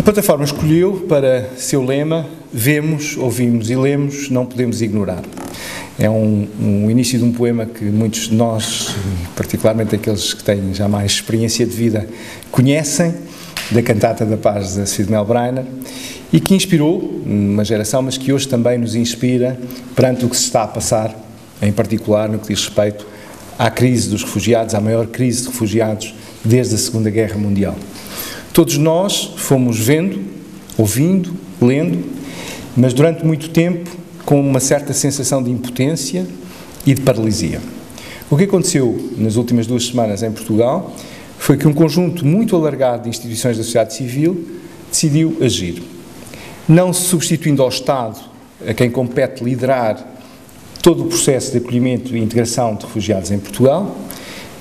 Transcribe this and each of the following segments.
plataforma escolheu para seu lema: vemos, ouvimos e lemos, não podemos ignorar. É um início de um poema que muitos de nós, particularmente aqueles que têm já mais experiência de vida, conhecem, da Cantata da Paz de Sidney Breiner, e que inspirou uma geração, mas que hoje também nos inspira perante o que se está a passar, em particular no que diz respeito à crise dos refugiados, à maior crise de refugiados desde a Segunda Guerra Mundial. Todos nós fomos vendo, ouvindo, lendo, mas durante muito tempo com uma certa sensação de impotência e de paralisia. O que aconteceu nas últimas 2 semanas em Portugal foi que um conjunto muito alargado de instituições da sociedade civil decidiu agir, não se substituindo ao Estado, a quem compete liderar todo o processo de acolhimento e integração de refugiados em Portugal,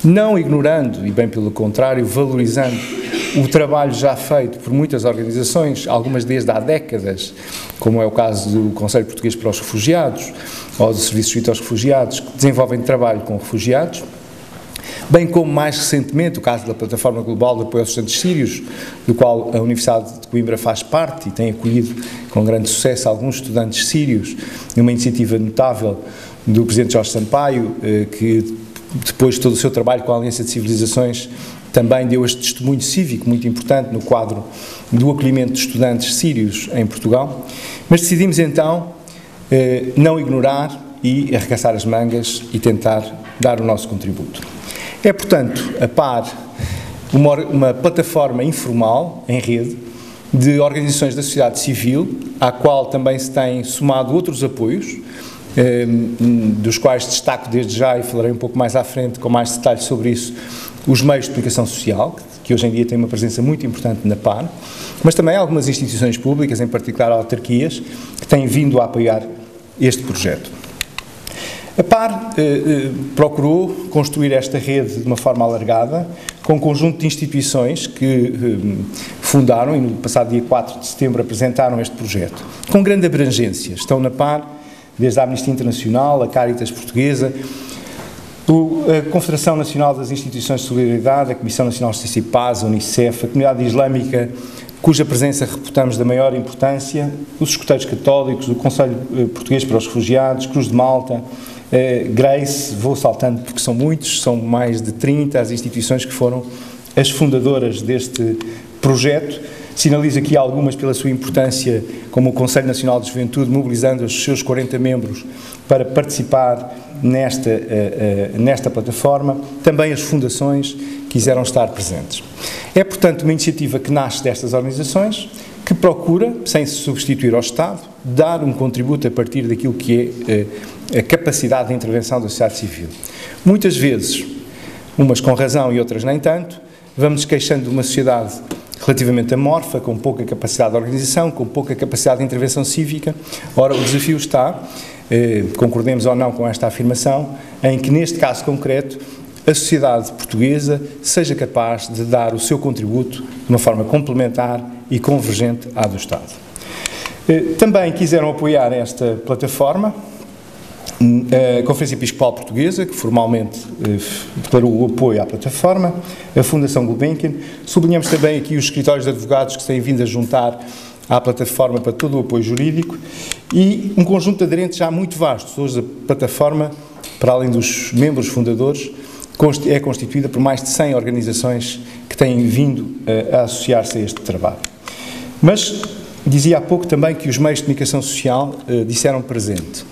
não ignorando, e bem pelo contrário, valorizando o trabalho já feito por muitas organizações, algumas desde há décadas, como é o caso do Conselho Português para os Refugiados, ou do Serviço Jurídico aos Refugiados, que desenvolvem trabalho com refugiados, bem como mais recentemente o caso da Plataforma Global de Apoio aos Estudantes Sírios, do qual a Universidade de Coimbra faz parte e tem acolhido com grande sucesso alguns estudantes sírios, numa iniciativa notável do Presidente Jorge Sampaio, que depois de todo o seu trabalho com a Aliança de Civilizações também deu este testemunho cívico muito importante no quadro do acolhimento de estudantes sírios em Portugal, mas decidimos então não ignorar e arregaçar as mangas e tentar dar o nosso contributo. É, portanto, a PAR uma plataforma informal, em rede, de organizações da sociedade civil, à qual também se têm somado outros apoios, dos quais destaco desde já, e falarei um pouco mais à frente com mais detalhes sobre isso, os meios de comunicação social, que hoje em dia têm uma presença muito importante na PAR, mas também algumas instituições públicas, em particular autarquias, que têm vindo a apoiar este projeto. A PAR procurou construir esta rede de uma forma alargada, com um conjunto de instituições que fundaram e no passado dia 4 de setembro apresentaram este projeto, com grande abrangência. Estão na PAR desde a Amnistia Internacional, a Caritas Portuguesa, a Confederação Nacional das Instituições de Solidariedade, a Comissão Nacional de Justiça e Paz, a Unicef, a Comunidade Islâmica, cuja presença reputamos da maior importância, os escuteiros católicos, o Conselho Português para os Refugiados, Cruz de Malta, Grace, vou saltando porque são muitos, são mais de 30 as instituições que foram as fundadoras deste projeto. Sinalizo aqui algumas pela sua importância, como o Conselho Nacional de Juventude, mobilizando os seus 40 membros para participar nesta plataforma, também as fundações quiseram estar presentes. É, portanto, uma iniciativa que nasce destas organizações, que procura, sem se substituir ao Estado, dar um contributo a partir daquilo que é a capacidade de intervenção da sociedade civil. Muitas vezes, umas com razão e outras nem tanto, vamos queixando de uma sociedade relativamente amorfa, com pouca capacidade de organização, com pouca capacidade de intervenção cívica. Ora, o desafio está, concordemos ou não com esta afirmação, em que neste caso concreto a sociedade portuguesa seja capaz de dar o seu contributo de uma forma complementar e convergente à do Estado. Também quiseram apoiar esta plataforma a Conferência Episcopal Portuguesa, que formalmente declarou o apoio à plataforma, a Fundação Gulbenkian. Sublinhamos também aqui os escritórios de advogados que se têm vindo a juntar à plataforma para todo o apoio jurídico e um conjunto de aderentes já muito vasto. Hoje a plataforma, para além dos membros fundadores, é constituída por mais de 100 organizações que têm vindo a associar-se a este trabalho. Mas dizia há pouco também que os meios de comunicação social disseram presente.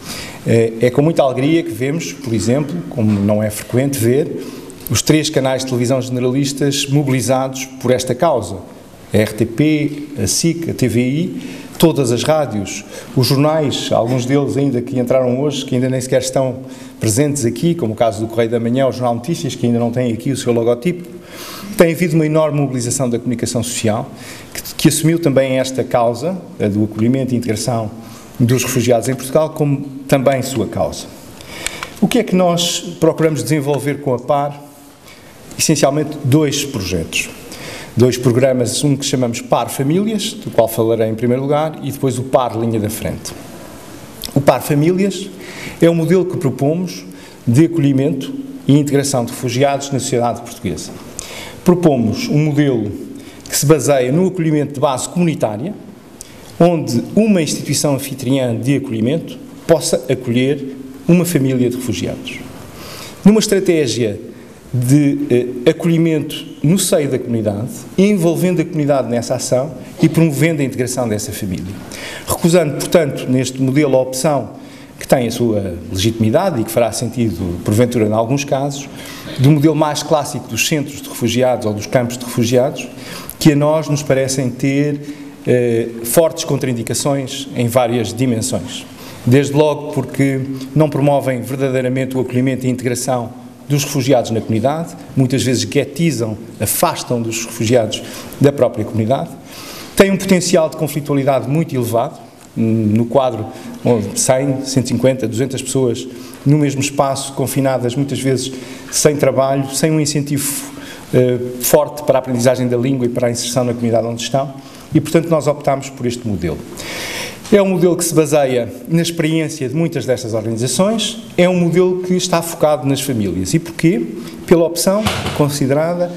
É com muita alegria que vemos, por exemplo, como não é frequente ver, os 3 canais de televisão generalistas mobilizados por esta causa. A RTP, a SIC, a TVI, todas as rádios, os jornais, alguns deles ainda que entraram hoje, que ainda nem sequer estão presentes aqui, como o caso do Correio da Manhã, o Jornal Notícias, que ainda não tem aqui o seu logotipo. Tem havido uma enorme mobilização da comunicação social, que assumiu também esta causa, a do acolhimento e integração dos refugiados em Portugal, como também sua causa. O que é que nós procuramos desenvolver com a PAR? Essencialmente 2 projetos. 2 programas, um que chamamos PAR Famílias, do qual falarei em primeiro lugar, e depois o PAR Linha da Frente. O PAR Famílias é um modelo que propomos de acolhimento e integração de refugiados na sociedade portuguesa. Propomos um modelo que se baseia no acolhimento de base comunitária, onde uma instituição anfitriã de acolhimento possa acolher uma família de refugiados. Numa estratégia de acolhimento no seio da comunidade, envolvendo a comunidade nessa ação e promovendo a integração dessa família. Recusando, portanto, neste modelo a opção que tem a sua legitimidade e que fará sentido, porventura, em alguns casos, do modelo mais clássico dos centros de refugiados ou dos campos de refugiados, que a nós nos parecem ter fortes contraindicações em várias dimensões. Desde logo porque não promovem verdadeiramente o acolhimento e a integração dos refugiados na comunidade, muitas vezes guetizam, afastam dos refugiados da própria comunidade, têm um potencial de conflitualidade muito elevado, no quadro 100, 150, 200 pessoas no mesmo espaço, confinadas muitas vezes sem trabalho, sem um incentivo forte para a aprendizagem da língua e para a inserção na comunidade onde estão, e portanto nós optámos por este modelo. É um modelo que se baseia na experiência de muitas destas organizações, é um modelo que está focado nas famílias. E porquê? Pela opção considerada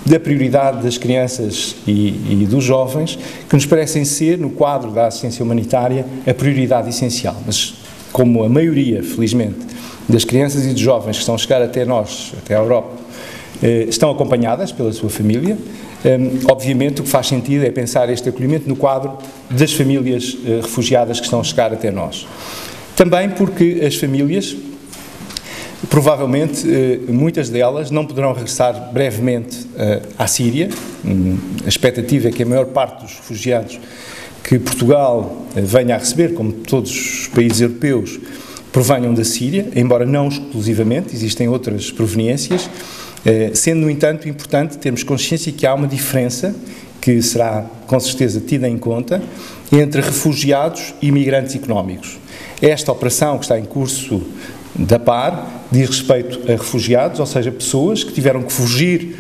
da prioridade das crianças e dos jovens, que nos parecem ser, no quadro da assistência humanitária, a prioridade essencial. Mas, como a maioria, felizmente, das crianças e dos jovens que estão a chegar até nós, até a Europa, estão acompanhadas pela sua família, obviamente o que faz sentido é pensar este acolhimento no quadro das famílias refugiadas que estão a chegar até nós. Também porque as famílias, provavelmente, muitas delas não poderão regressar brevemente à Síria. A expectativa é que a maior parte dos refugiados que Portugal venha a receber, como todos os países europeus, provenham da Síria, embora não exclusivamente, existem outras proveniências, sendo, no entanto, importante termos consciência que há uma diferença, que será, com certeza, tida em conta, entre refugiados e migrantes económicos. Esta operação que está em curso da PAR diz respeito a refugiados, ou seja, pessoas que tiveram que fugir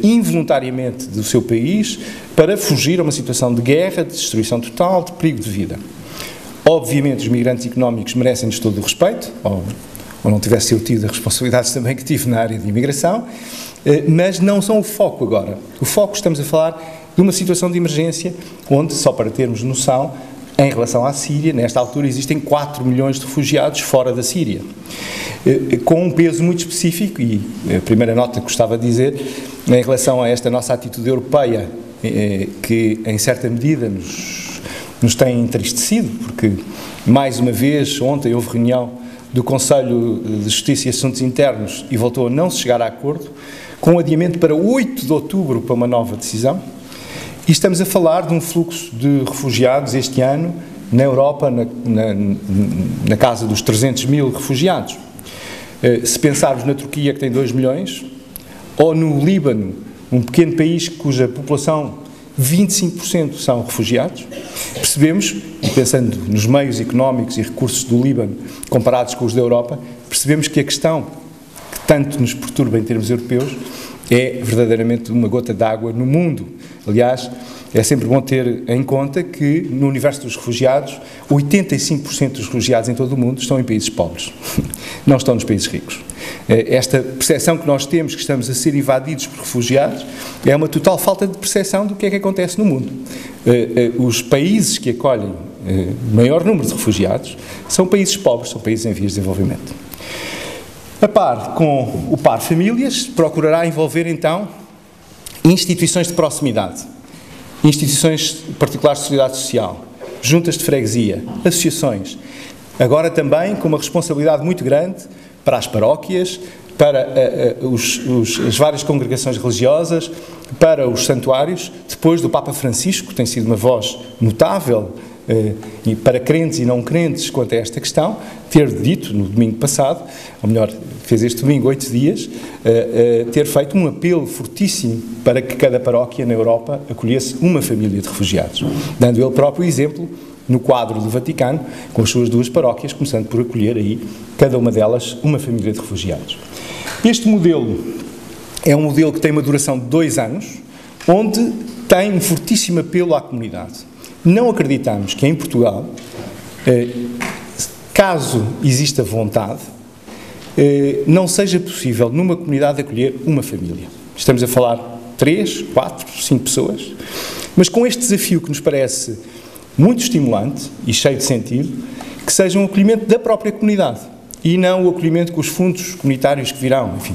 involuntariamente do seu país para fugir a uma situação de guerra, de destruição total, de perigo de vida. Obviamente, os migrantes económicos merecem-nos todo o respeito, ou não tivesse eu tido as responsabilidades também que tive na área de imigração, mas não são o foco agora. O foco, estamos a falar de uma situação de emergência, onde, só para termos noção, em relação à Síria, nesta altura existem 4 milhões de refugiados fora da Síria, com um peso muito específico, e a primeira nota que gostava de dizer, em relação a esta nossa atitude europeia, que em certa medida nos tem entristecido, porque, mais uma vez, ontem houve reunião do Conselho de Justiça e Assuntos Internos e voltou a não se chegar a acordo, com um adiamento para 8 de outubro para uma nova decisão, e estamos a falar de um fluxo de refugiados este ano na Europa, na casa dos 300 mil refugiados. Se pensarmos na Turquia, que tem 2 milhões, ou no Líbano, um pequeno país cuja população 25% são refugiados, percebemos, pensando nos meios económicos e recursos do Líbano comparados com os da Europa, percebemos que a questão que tanto nos perturba em termos europeus é verdadeiramente uma gota d'água no mundo. Aliás, é sempre bom ter em conta que no universo dos refugiados, 85% dos refugiados em todo o mundo estão em países pobres, não estão nos países ricos. Esta percepção que nós temos que estamos a ser invadidos por refugiados é uma total falta de percepção do que é que acontece no mundo. Os países que acolhem o maior número de refugiados são países pobres, são países em vias de desenvolvimento. A par com o PAR Famílias, procurará envolver então instituições de proximidade, instituições particulares de solidariedade social, juntas de freguesia, associações, agora também com uma responsabilidade muito grande para as paróquias, para as várias congregações religiosas, para os santuários, depois do Papa Francisco, que tem sido uma voz notável, e para crentes e não crentes quanto a esta questão, ter dito no domingo passado, ou melhor, fez este domingo 8 dias, ter feito um apelo fortíssimo para que cada paróquia na Europa acolhesse uma família de refugiados, dando ele próprio exemplo no quadro do Vaticano, com as suas 2 paróquias, começando por acolher aí, cada uma delas, uma família de refugiados. Este modelo é um modelo que tem uma duração de 2 anos, onde tem um fortíssimo apelo à comunidade. Não acreditamos que em Portugal, caso exista vontade, não seja possível numa comunidade acolher uma família. Estamos a falar 3, 4, 5 pessoas, mas com este desafio que nos parece muito estimulante e cheio de sentido, que seja um acolhimento da própria comunidade e não o acolhimento com os fundos comunitários que virão. Enfim,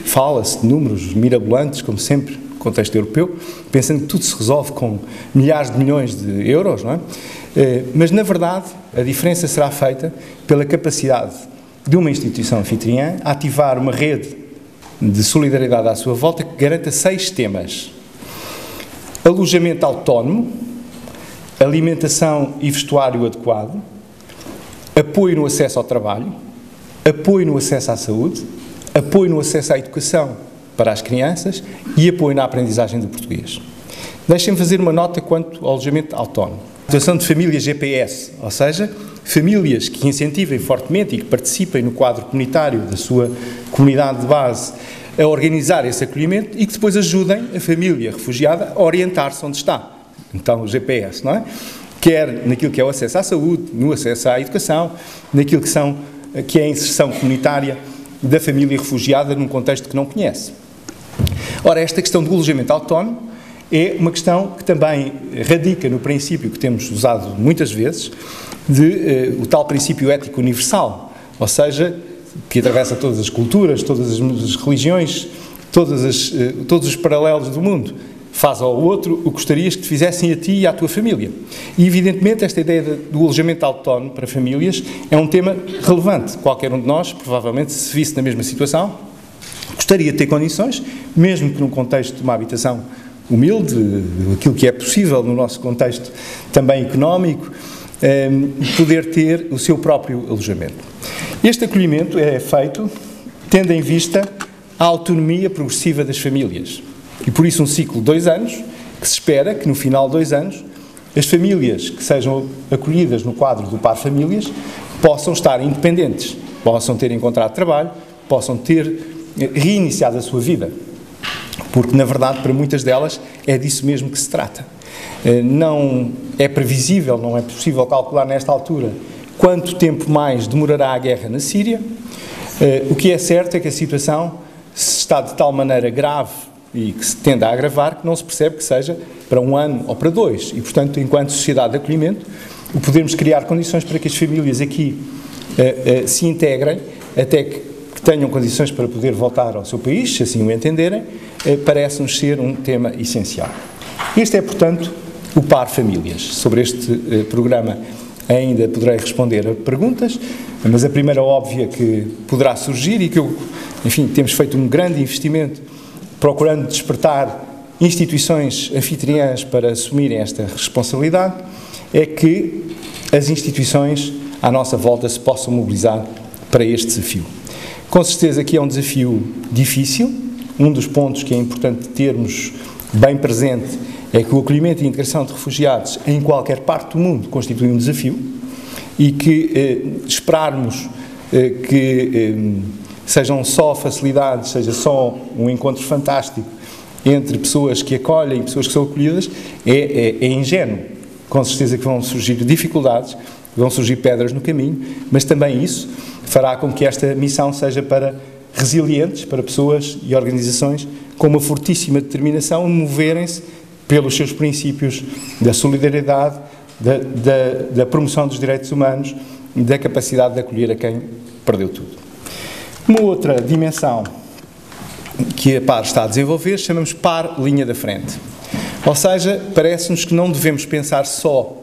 fala-se de números mirabolantes, como sempre, no contexto europeu, pensando que tudo se resolve com milhares de milhões de euros, não é? Mas, na verdade, a diferença será feita pela capacidade de uma instituição anfitriã a ativar uma rede de solidariedade à sua volta que garanta 6 temas: alojamento autónomo, alimentação e vestuário adequado, apoio no acesso ao trabalho, apoio no acesso à saúde, apoio no acesso à educação para as crianças e apoio na aprendizagem do português. Deixem-me fazer uma nota quanto ao alojamento autónomo. A situação de famílias GPS, ou seja, famílias que incentivem fortemente e que participem no quadro comunitário da sua comunidade de base a organizar esse acolhimento e que depois ajudem a família refugiada a orientar-se onde está. Então, o GPS, não é? Quer naquilo que é o acesso à saúde, no acesso à educação, naquilo que é a inserção comunitária da família refugiada num contexto que não conhece. Ora, esta questão do alojamento autónomo é uma questão que também radica no princípio que temos usado muitas vezes, o tal princípio ético universal, ou seja, que atravessa todas as culturas, todas as religiões, todos os paralelos do mundo. Faz ao outro o que gostarias que te fizessem a ti e à tua família. E, evidentemente, esta ideia do alojamento autónomo para famílias é um tema relevante. Qualquer um de nós, provavelmente, se visse na mesma situação, gostaria de ter condições, mesmo que num contexto de uma habitação humilde, aquilo que é possível no nosso contexto também económico, poder ter o seu próprio alojamento. Este acolhimento é feito tendo em vista a autonomia progressiva das famílias. E por isso um ciclo de 2 anos, que se espera que no final de 2 anos as famílias que sejam acolhidas no quadro do Par Famílias possam estar independentes, possam ter encontrado trabalho, possam ter reiniciado a sua vida. Porque, na verdade, para muitas delas é disso mesmo que se trata. Não é previsível, não é possível calcular nesta altura quanto tempo mais demorará a guerra na Síria. O que é certo é que a situação está de tal maneira grave e que se tende a agravar que não se percebe que seja para 1 ano ou para 2. E, portanto, enquanto sociedade de acolhimento, o podermos criar condições para que as famílias aqui se integrem, até que tenham condições para poder voltar ao seu país, se assim o entenderem, parece-nos ser um tema essencial. Este é, portanto, o Par Famílias. Sobre este programa ainda poderei responder a perguntas, mas a primeira óbvia que poderá surgir e que temos feito um grande investimento procurando despertar instituições anfitriãs para assumirem esta responsabilidade, é que as instituições à nossa volta se possam mobilizar para este desafio. Com certeza que é um desafio difícil. Um dos pontos que é importante termos bem presente é que o acolhimento e a integração de refugiados em qualquer parte do mundo constitui um desafio e que esperarmos que sejam só facilidades, seja só um encontro fantástico entre pessoas que acolhem e pessoas que são acolhidas, é ingênuo. Com certeza que vão surgir dificuldades, vão surgir pedras no caminho, mas também isso fará com que esta missão seja para resilientes, para pessoas e organizações com uma fortíssima determinação de moverem-se pelos seus princípios da solidariedade, da promoção dos direitos humanos e da capacidade de acolher a quem perdeu tudo. Uma outra dimensão que a PAR está a desenvolver chamamos PAR Linha da Frente. Ou seja, parece-nos que não devemos pensar só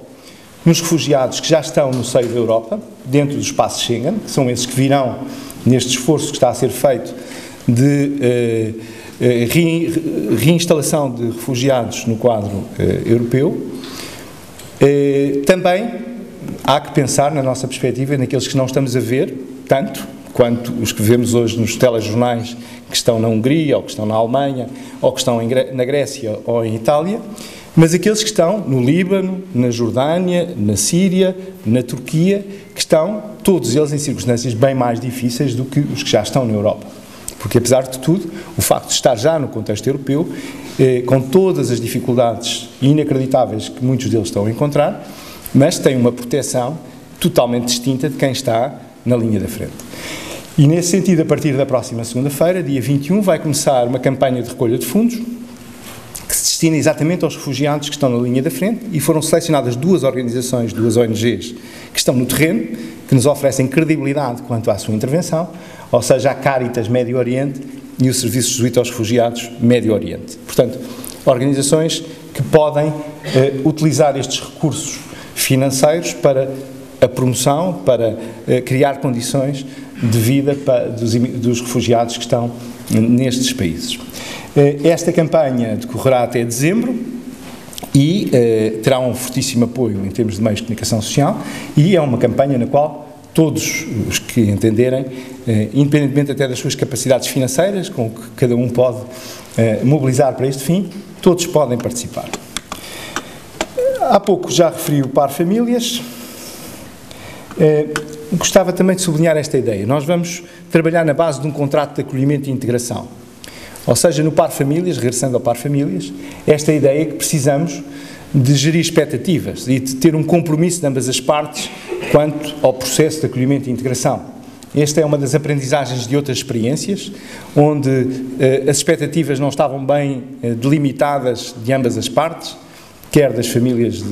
nos refugiados que já estão no seio da Europa, dentro do espaço Schengen, que são esses que virão neste esforço que está a ser feito de reinstalação de refugiados no quadro europeu. Também há que pensar, na nossa perspectiva, naqueles que não estamos a ver, tanto quanto os que vemos hoje nos telejornais que estão na Hungria, ou que estão na Alemanha, ou que estão na Grécia ou em Itália, mas aqueles que estão no Líbano, na Jordânia, na Síria, na Turquia, que estão, todos eles, em circunstâncias bem mais difíceis do que os que já estão na Europa. Porque, apesar de tudo, o facto de estar já no contexto europeu, com todas as dificuldades inacreditáveis que muitos deles estão a encontrar, mas tem uma proteção totalmente distinta de quem está na linha da frente. E, nesse sentido, a partir da próxima segunda-feira, dia 21, vai começar uma campanha de recolha de fundos destina exatamente aos refugiados que estão na linha da frente, e foram selecionadas 2 organizações, 2 ONGs, que estão no terreno, que nos oferecem credibilidade quanto à sua intervenção, ou seja, a Caritas Médio Oriente e o Serviço Jesuíta aos Refugiados Médio Oriente. Portanto, organizações que podem utilizar estes recursos financeiros para a promoção, para criar condições de vida dos refugiados que estão nestes países. Esta campanha decorrerá até dezembro e terá um fortíssimo apoio em termos de meios de comunicação social, e é uma campanha na qual todos os que entenderem, independentemente até das suas capacidades financeiras, com o que cada um pode mobilizar para este fim, todos podem participar. Há pouco já referi o Par Famílias. Gostava também de sublinhar esta ideia. Nós vamos trabalhar na base de um contrato de acolhimento e integração. Ou seja, no Par Famílias, regressando ao Par Famílias, esta ideia é que precisamos de gerir expectativas e de ter um compromisso de ambas as partes quanto ao processo de acolhimento e integração. Esta é uma das aprendizagens de outras experiências, onde as expectativas não estavam bem delimitadas de ambas as partes, quer das famílias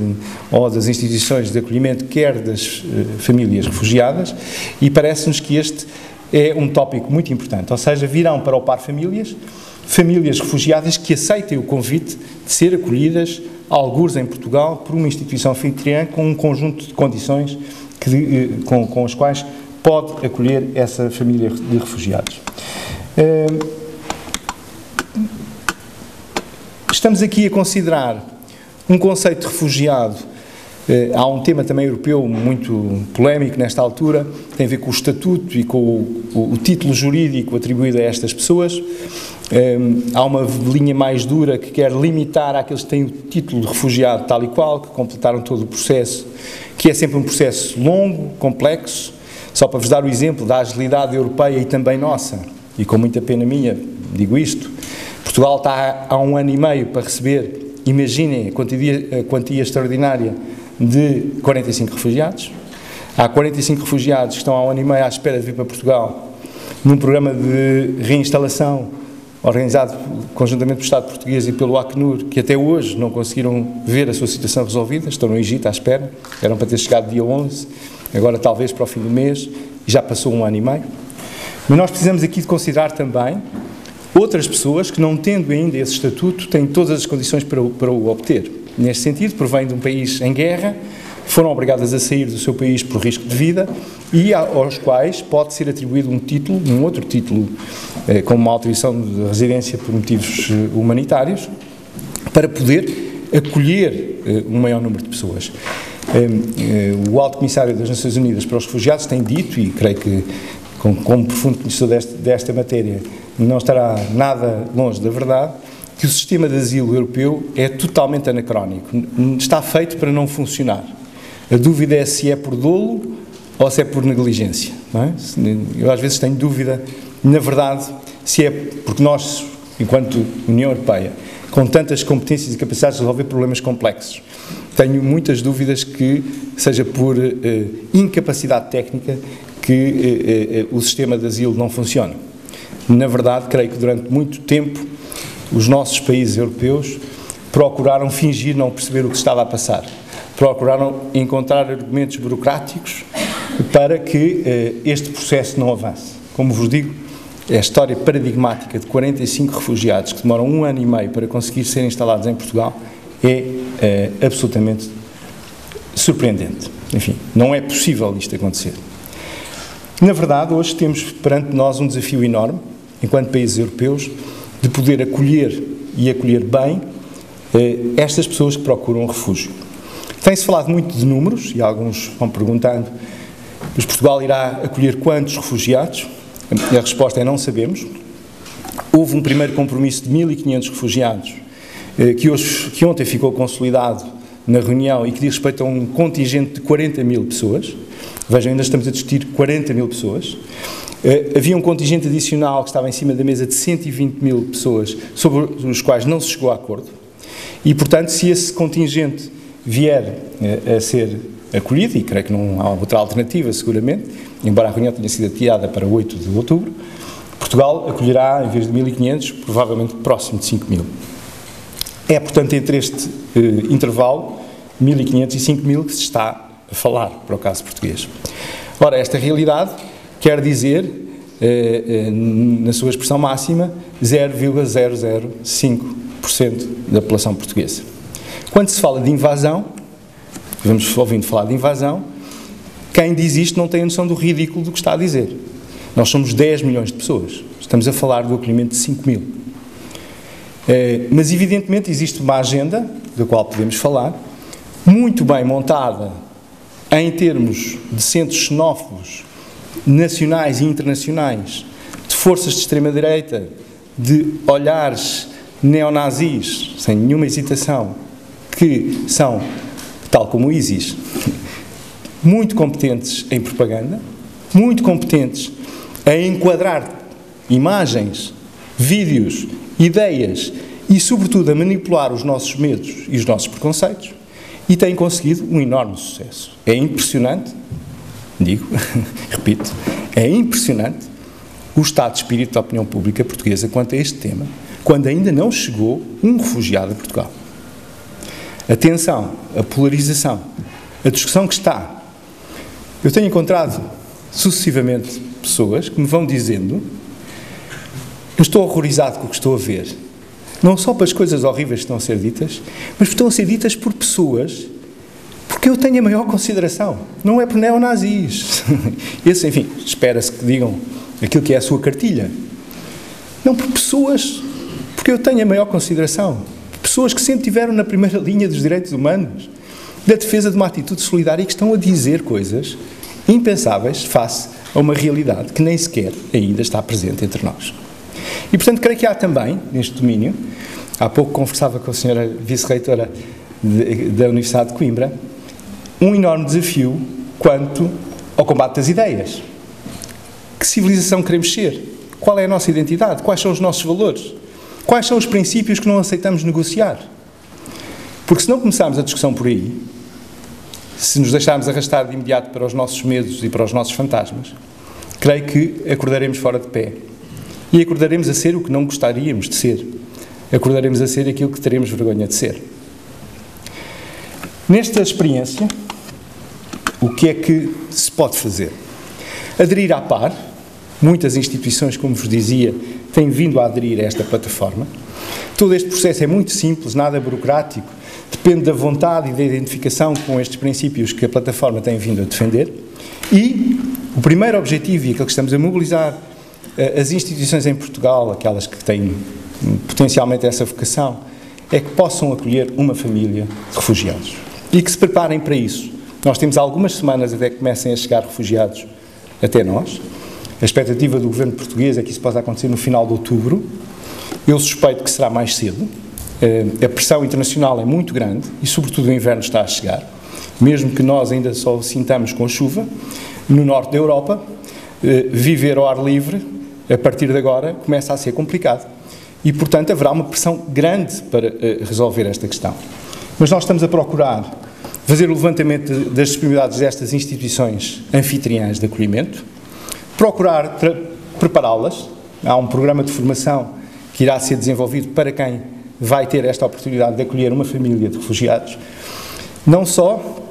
ou das instituições de acolhimento, quer das famílias refugiadas, e parece-nos que este é um tópico muito importante, ou seja, virão para o Par Famílias famílias refugiadas que aceitem o convite de ser acolhidas, algures em Portugal, por uma instituição anfitriã com um conjunto de condições com as quais pode acolher essa família de refugiados. Estamos aqui a considerar um conceito de refugiado. Há um tema também europeu muito polémico nesta altura, tem a ver com o estatuto e com o título jurídico atribuído a estas pessoas. Há uma linha mais dura que quer limitar àqueles que têm o título de refugiado tal e qual, que completaram todo o processo, que é sempre um processo longo, complexo. Só para vos dar o exemplo da agilidade europeia e também nossa, e com muita pena minha digo isto, Portugal está há 1 ano e meio para receber, imaginem a quantia extraordinária de 45 refugiados. Há 45 refugiados que estão há 1 ano e meio à espera de vir para Portugal, num programa de reinstalação organizado conjuntamente pelo Estado português e pelo Acnur, que até hoje não conseguiram ver a sua situação resolvida, estão no Egito à espera, eram para ter chegado dia 11, agora talvez para o fim do mês, e já passou 1 ano e meio. Mas nós precisamos aqui de considerar também outras pessoas que, não tendo ainda esse estatuto, têm todas as condições para o obter. Neste sentido, provém de um país em guerra, foram obrigadas a sair do seu país por risco de vida e aos quais pode ser atribuído um título, um outro título, como uma autorização de residência por motivos humanitários, para poder acolher um maior número de pessoas. O Alto Comissário das Nações Unidas para os Refugiados tem dito, e creio que como profundo conhecedor desta matéria não estará nada longe da verdade, que o sistema de asilo europeu é totalmente anacrónico, está feito para não funcionar. A dúvida é se é por dolo ou se é por negligência, não é? Eu às vezes tenho dúvida, na verdade, se é porque nós, enquanto União Europeia, com tantas competências e capacidades de resolver problemas complexos, tenho muitas dúvidas que seja por incapacidade técnica que o sistema de asilo não funciona. Na verdade, creio que durante muito tempo os nossos países europeus procuraram fingir não perceber o que estava a passar. Procuraram encontrar argumentos burocráticos para que este processo não avance. Como vos digo, a história paradigmática de 45 refugiados que demoram 1 ano e meio para conseguir serem instalados em Portugal é absolutamente surpreendente. Enfim, não é possível isto acontecer. Na verdade, hoje temos perante nós um desafio enorme, enquanto países europeus, de poder acolher e acolher bem estas pessoas que procuram refúgio. Tem-se falado muito de números, e alguns vão perguntando, mas Portugal irá acolher quantos refugiados? A resposta é não sabemos. Houve um primeiro compromisso de 1.500 refugiados, que ontem ficou consolidado na reunião e que diz respeito a um contingente de 40.000 pessoas. Vejam, ainda estamos a discutir 40.000 pessoas. Havia um contingente adicional que estava em cima da mesa de 120.000 pessoas, sobre os quais não se chegou a acordo. E, portanto, se esse contingente vier a ser acolhido, e creio que não há outra alternativa, seguramente, embora a reunião tenha sido adiada para 8 de outubro, Portugal acolherá, em vez de 1.500, provavelmente próximo de 5.000. É, portanto, entre este intervalo, 1.500 e 5.000, que se está a falar para o caso português. Ora, esta realidade quer dizer, na sua expressão máxima, 0,005% da população portuguesa. Quando se fala de invasão, vamos ouvindo falar de invasão, quem diz isto não tem a noção do ridículo do que está a dizer. Nós somos 10 milhões de pessoas, estamos a falar do acolhimento de 5.000. Mas, evidentemente, existe uma agenda, da qual podemos falar, muito bem montada em termos de centros xenófobos, nacionais e internacionais, de forças de extrema-direita, de olhares neonazis, sem nenhuma hesitação, que são, tal como o ISIS, muito competentes em propaganda, muito competentes em enquadrar imagens, vídeos, ideias e, sobretudo, a manipular os nossos medos e os nossos preconceitos, e têm conseguido um enorme sucesso. É impressionante, digo, repito, é impressionante o estado de espírito da opinião pública portuguesa quanto a este tema, quando ainda não chegou um refugiado a Portugal. A tensão, a polarização, a discussão que está. Eu tenho encontrado sucessivamente pessoas que me vão dizendo: eu estou horrorizado com o que estou a ver, não só pelas coisas horríveis que estão a ser ditas, mas estão a ser ditas por pessoas porque eu tenho a maior consideração, não é por neonazis. Esse, enfim, espera-se que digam aquilo que é a sua cartilha. Não, por pessoas, porque eu tenho a maior consideração. Pessoas que sempre estiveram na primeira linha dos direitos humanos, da defesa de uma atitude solidária e que estão a dizer coisas impensáveis face a uma realidade que nem sequer ainda está presente entre nós. E, portanto, creio que há também, neste domínio, há pouco conversava com a senhora vice-reitora da Universidade de Coimbra, um enorme desafio quanto ao combate das ideias. Que civilização queremos ser? Qual é a nossa identidade? Quais são os nossos valores? Quais são os princípios que não aceitamos negociar? Porque se não começarmos a discussão por aí, se nos deixarmos arrastar de imediato para os nossos medos e para os nossos fantasmas, creio que acordaremos fora de pé. E acordaremos a ser o que não gostaríamos de ser. Acordaremos a ser aquilo que teremos vergonha de ser. Nesta experiência, o que é que se pode fazer? Aderir à par. Muitas instituições, como vos dizia, têm vindo a aderir a esta plataforma. Todo este processo é muito simples, nada burocrático, depende da vontade e da identificação com estes princípios que a plataforma tem vindo a defender. E o primeiro objetivo, e aquele que estamos a mobilizar as instituições em Portugal, aquelas que têm potencialmente essa vocação, é que possam acolher uma família de refugiados. E que se preparem para isso. Nós temos algumas semanas até que comecem a chegar refugiados até nós. A expectativa do governo português é que isso possa acontecer no final de outubro. Eu suspeito que será mais cedo. A pressão internacional é muito grande e, sobretudo, o inverno está a chegar. Mesmo que nós ainda só o sintamos com chuva, no norte da Europa, viver ao ar livre, a partir de agora, começa a ser complicado. E, portanto, haverá uma pressão grande para resolver esta questão. Mas nós estamos a procurar fazer o levantamento das disponibilidades destas instituições anfitriãs de acolhimento, procurar prepará-las. Há um programa de formação que irá ser desenvolvido para quem vai ter esta oportunidade de acolher uma família de refugiados, não só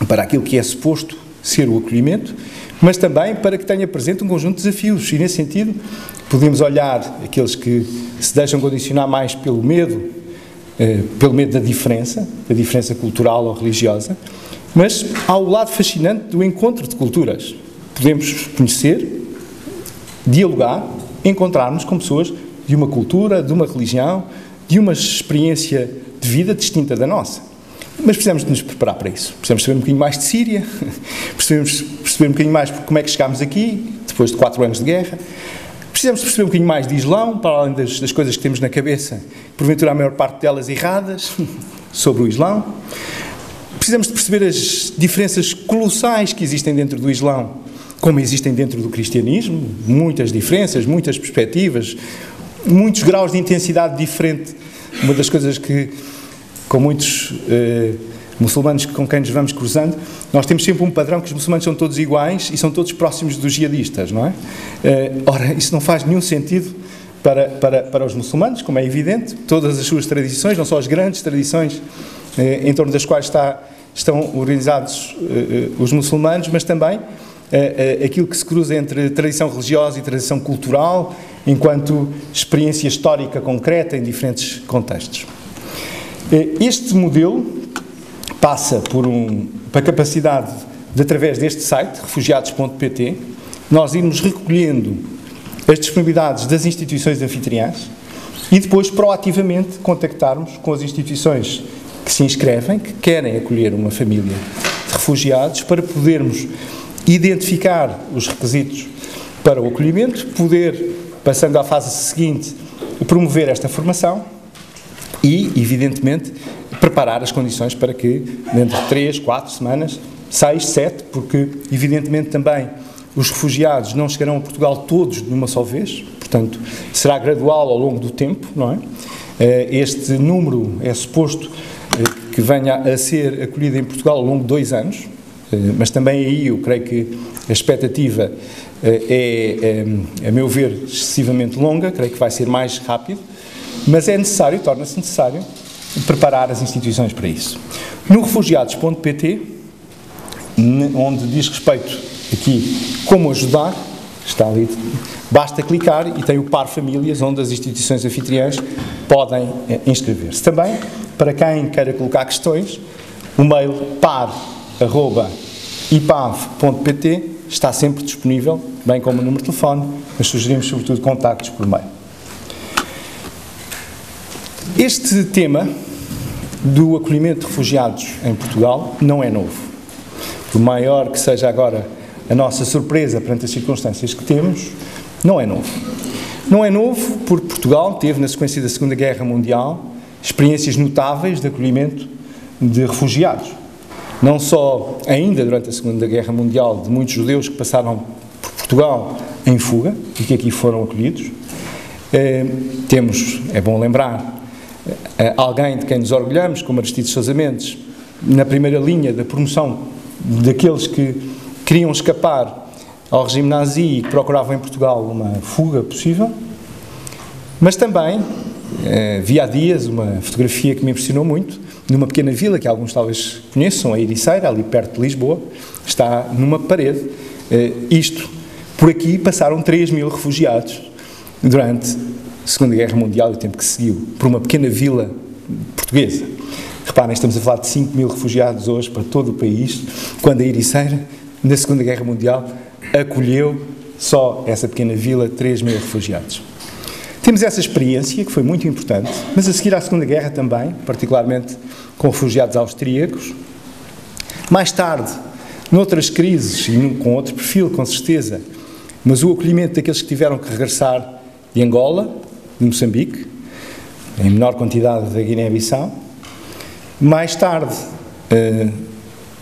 para aquilo que é suposto ser o acolhimento, mas também para que tenha presente um conjunto de desafios. E, nesse sentido, podemos olhar aqueles que se deixam condicionar mais pelo medo da diferença cultural ou religiosa, mas há o lado fascinante do encontro de culturas. Podemos conhecer, dialogar, encontrar-nos com pessoas de uma cultura, de uma religião, de uma experiência de vida distinta da nossa. Mas precisamos de nos preparar para isso. Precisamos saber um bocadinho mais de Síria, precisamos perceber um bocadinho mais como é que chegámos aqui, depois de 4 anos de guerra. Precisamos perceber um bocadinho mais de Islão, para além das coisas que temos na cabeça, porventura a maior parte delas erradas, sobre o Islão. Precisamos de perceber as diferenças colossais que existem dentro do Islão, como existem dentro do cristianismo, muitas diferenças, muitas perspectivas, muitos graus de intensidade diferente. Uma das coisas que, com muitos muçulmanos com quem nos vamos cruzando, nós temos sempre um padrão que os muçulmanos são todos iguais e são todos próximos dos jihadistas, não é? Ora, isso não faz nenhum sentido para os muçulmanos, como é evidente, todas as suas tradições, não só as grandes tradições em torno das quais estão organizados os muçulmanos, mas também aquilo que se cruza entre tradição religiosa e tradição cultural, enquanto experiência histórica concreta em diferentes contextos. Este modelo passa por a capacidade de, através deste site, refugiados.pt, nós irmos recolhendo as disponibilidades das instituições anfitriãs e depois proativamente contactarmos com as instituições que se inscrevem, que querem acolher uma família de refugiados, para podermos identificar os requisitos para o acolhimento, poder, passando à fase seguinte, promover esta formação e, evidentemente, preparar as condições para que, dentro de 3, 4 semanas, 6, 7, porque, evidentemente, também os refugiados não chegarão a Portugal todos de uma só vez, portanto, será gradual ao longo do tempo, não é? Este número é suposto que venha a ser acolhido em Portugal ao longo de 2 anos, mas também aí eu creio que a expectativa a meu ver, excessivamente longa, creio que vai ser mais rápido, mas é necessário, torna-se necessário, preparar as instituições para isso. No refugiados.pt, onde diz respeito aqui como ajudar, está ali, basta clicar e tem o par famílias, onde as instituições anfitriãs podem inscrever-se. Também, para quem queira colocar questões, o mail par@ipav.pt está sempre disponível, bem como o número de telefone, mas sugerimos sobretudo contactos por mail. Este tema do acolhimento de refugiados em Portugal não é novo. Por maior que seja agora a nossa surpresa perante as circunstâncias que temos, não é novo. Não é novo porque Portugal teve, na sequência da Segunda Guerra Mundial, experiências notáveis de acolhimento de refugiados. Não só ainda durante a Segunda Guerra Mundial, de muitos judeus que passaram por Portugal em fuga e que aqui foram acolhidos. Temos, é bom lembrar, alguém de quem nos orgulhamos, como Aristides Sousa Mendes, na primeira linha da promoção daqueles que queriam escapar ao regime nazi e que procuravam em Portugal uma fuga possível. Mas também vi há dias uma fotografia que me impressionou muito, numa pequena vila que alguns talvez conheçam, a Ericeira, ali perto de Lisboa, está numa parede. Por aqui passaram 3.000 refugiados durante a Segunda Guerra Mundial e o tempo que seguiu, por uma pequena vila portuguesa. Reparem, estamos a falar de 5.000 refugiados hoje para todo o país, quando a Ericeira, na Segunda Guerra Mundial, acolheu só essa pequena vila 3.000 refugiados. Temos essa experiência, que foi muito importante, mas a seguir à Segunda Guerra também, particularmente com refugiados austríacos. Mais tarde, noutras crises, e com outro perfil, com certeza, mas o acolhimento daqueles que tiveram que regressar de Angola, de Moçambique, em menor quantidade da Guiné-Bissau. Mais tarde,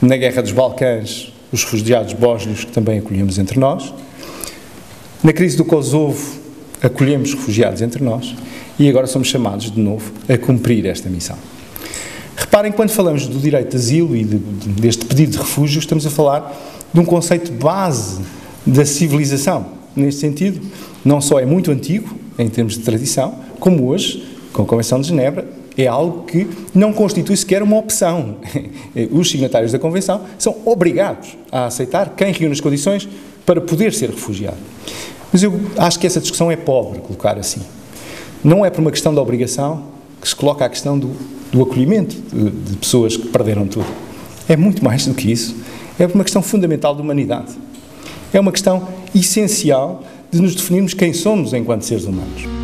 na Guerra dos Balcãs, os refugiados bósnios que também acolhemos entre nós. Na crise do Kosovo, acolhemos refugiados entre nós e agora somos chamados de novo a cumprir esta missão. Reparem, quando falamos do direito de asilo e deste pedido de refúgio, estamos a falar de um conceito base da civilização. Neste sentido, não só é muito antigo, em termos de tradição, como hoje, com a Convenção de Genebra, é algo que não constitui sequer uma opção. Os signatários da Convenção são obrigados a aceitar quem reúne as condições para poder ser refugiado. Mas eu acho que essa discussão é pobre, colocar assim. Não é por uma questão de obrigação que se coloca a questão do acolhimento de pessoas que perderam tudo. É muito mais do que isso. É por uma questão fundamental de humanidade. É uma questão essencial de nos definirmos quem somos enquanto seres humanos.